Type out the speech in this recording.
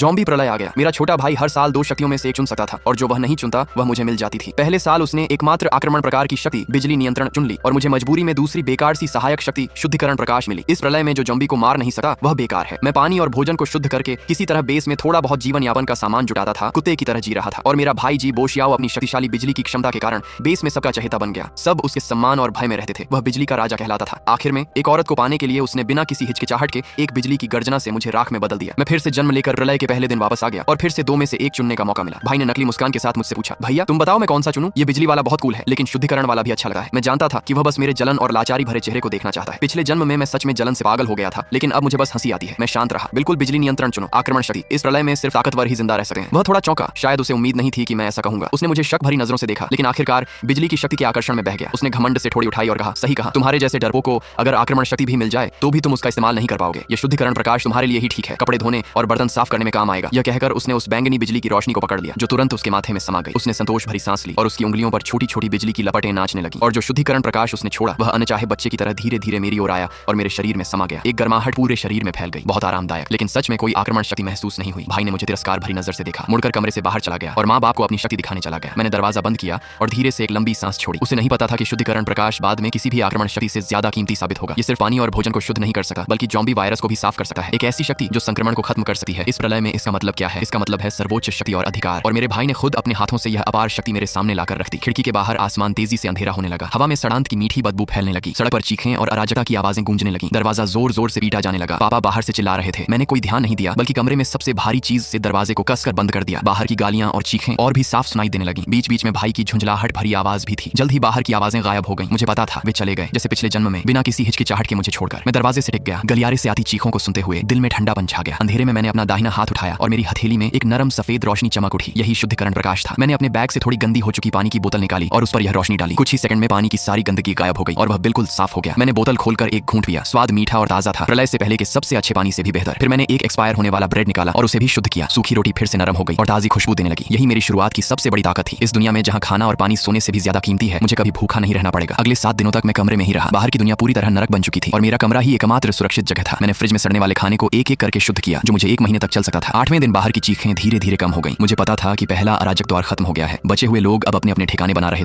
Zombie प्रलय आ गया। मेरा छोटा भाई हर साल 2 शक्तियों में से एक चुन सकता था और जो वह नहीं चुनता वह मुझे मिल जाती थी। पहले साल उसने एकमात्र आक्रमण प्रकार की शक्ति बिजली नियंत्रण चुन ली और मुझे मजबूरी में दूसरी बेकार सी सहायक शक्ति शुद्धिकरण प्रकाश मिली। इस प्रलय में जो ज़ॉम्बी को मार नहीं सका वह बेकार है। मैं पानी और भोजन को शुद्ध करके किसी तरह बेस में थोड़ा बहुत जीवन यापन का सामान जुटाता था, कुत्ते की तरह जी रहा था। और मेरा भाई जी बोशियाओ अपनी शक्तिशाली बिजली की क्षमता के कारण बेस में सबका चहेता बन गया। सब उसके सम्मान और भय में रहते थे। वह बिजली का राजा कहलाता था। आखिर में एक औरत को पाने के लिए उसने बिना किसी हिचकिचाहट के एक बिजली की गर्जना से मुझे राख में बदल दिया। मैं फिर से जन्म लेकर प्रलय के पहले दिन वापस आ गया और फिर से 2 में से एक चुनने का मौका मिला। भाई ने नकली मुस्कान के साथ मुझसे पूछा, भैया तुम बताओ मैं कौन सा चुनूं? ये बिजली वाला बहुत कूल है लेकिन शुद्धिकरण वाला भी अच्छा लगा है। मैं जानता था कि वह बस मेरे जलन और लाचारी भरे चेहरे को देखना चाहता है। पिछले जन्म में मैं सच में जलन से पागल हो गया था लेकिन अब मुझे बस हंसी आती है। मैं शांत रहा। बिल्कुल बिजली नियंत्रण चुनो, आक्रमण शक्ति। इस प्रलय में सिर्फ ताकतवर ही जिंदा रह सकते हैं। वह थोड़ा चौंका, शायद उसे उम्मीद नहीं थी कि मैं ऐसा कहूंगा। उसने मुझे शक भरी नजरों से देखा लेकिन आखिरकार बिजली की शक्ति के आकर्षण में बह गया। उसने घमंड से ठोड़ी उठाई और कहा, सही कहा, तुम्हारे जैसे डरपोक को अगर आक्रमण शक्ति भी मिल जाए तो भी तुम उसका इस्तेमाल नहीं कर पाओगे। ये शुद्धिकरण प्रकाश तुम्हारे लिए ही ठीक है, कपड़े धोने और बर्तन साफ करने में काम आएगा। यह कहकर उसने उस बैंगनी बिजली की रोशनी को पकड़ लिया जो तुरंत उसके माथे में समा गई। उसने संतोष भरी सांस ली और उसकी उंगलियों पर छोटी छोटी बिजली की लपटें नाचने लगी और जो शुद्धिकरण प्रकाश उसने छोड़ा वह अनचाहे बच्चे की तरह धीरे धीरे मेरी ओर आया और मेरे शरीर में समा गया। एक गर्माहट पूरे शरीर में फैल गई। बहुत आरामदायक, लेकिन सच में कोई आक्रमण शक्ति महसूस नहीं हुई। भाई ने मुझे तिरस्कार भरी नजर से देखा, मुड़कर कमरे से बाहर चला गया और माँ बाप को अपनी शक्ति दिखाने चला गया। मैंने दरवाजा बंद किया और धीरे से एक लंबी सांस छोड़ी। उसे नहीं पता था कि शुद्धिकरण प्रकाश बाद में किसी भी आक्रमण शक्ति से ज्यादा कीमती साबित होगा। ये सिर्फ पानी और भोजन को शुद्ध नहीं कर सकता बल्कि ज़ॉम्बी वायरस को भी साफ कर सकता है। एक ऐसी शक्ति जो संक्रमण को खत्म कर सकती है। इस प्रलय में इसका मतलब क्या है? इसका मतलब है सर्वोच्च शक्ति और अधिकार। और मेरे भाई ने खुद अपने हाथों से यह अपार शक्ति मेरे सामने लाकर रख दी। खिड़की के बाहर आसमान तेजी से अंधेरा होने लगा। हवा में सड़ांत की मीठी बदबू फैलने लगी। सड़क पर चीखें और अराजकता की आवाजें गूंजने लगी। दरवाजा जोर जोर से पीटा जाने लगा। पापा बाहर से चिल्ला रहे थे। मैंने कोई ध्यान नहीं दिया बल्कि कमरे में सबसे भारी चीज से दरवाजे को कसकर बंद कर दिया। बाहर की गालियां और चीखें और भी साफ सुनाई देने लगी। बीच बीच में भाई की झुंझलाहट भरी आवाज भी थी। जल्द ही बाहर की आवाजें गायब हो गईं। मुझे पता था वे चले गए जैसे पिछले जन्म में, बिना किसी हिचकिचाहट के मुझे छोड़कर। मैं दरवाजे से टिक गया। गलियारे से आती चीखों को सुनते हुए दिल में ठंडापन छा गया। अंधेरे में मैंने अपना दाहिना हाथ उठाया और मेरी हथेली में एक नरम सफेद रोशनी चमक उठी। यही शुद्धिकरण प्रकाश था। मैंने अपने बैग से थोड़ी गंदी हो चुकी पानी की बोतल निकाली और उस पर यह रोशनी डाली। कुछ ही सेकंड में पानी की सारी गंदगी गायब हो गई और वह बिल्कुल साफ हो गया। मैंने बोतल खोलकर एक घूंट पिया। स्वाद मीठा और ताजा था, प्रलय से पहले के सबसे अच्छे पानी से भी बेहतर। फिर मैंने एक एक्सपायर होने वाला ब्रेड निकाला और उसे भी शुद्ध किया। सूखी रोटी फिर से नरम हो गई और ताजी खुशबू देने लगी। यही मेरी शुरुआत की सबसे बड़ी ताकत थी। इस दुनिया में जहां खाना और पानी सोने से भी ज्यादा कीमती है, मुझे कभी भूखा नहीं रहना पड़ेगा। अगले 7 दिनों तक मैं कमरे में ही रहा। बाहर की दुनिया पूरी तरह नरक बन चुकी थी और मेरा कमरा ही एकमात्र सुरक्षित जगह था। मैंने फ्रिज में सड़ने वाले खाने को एक एक करके शुद्ध किया जो मुझे 1 महीने तक चल सकता था। 8वें दिन बाहर की चीखें धीरे धीरे कम हो गई। मुझे पता था कि पहला अराजक द्वार खत्म हो गया है। बचे हुए लोग अब अपने अपने ठिकाने बना रहे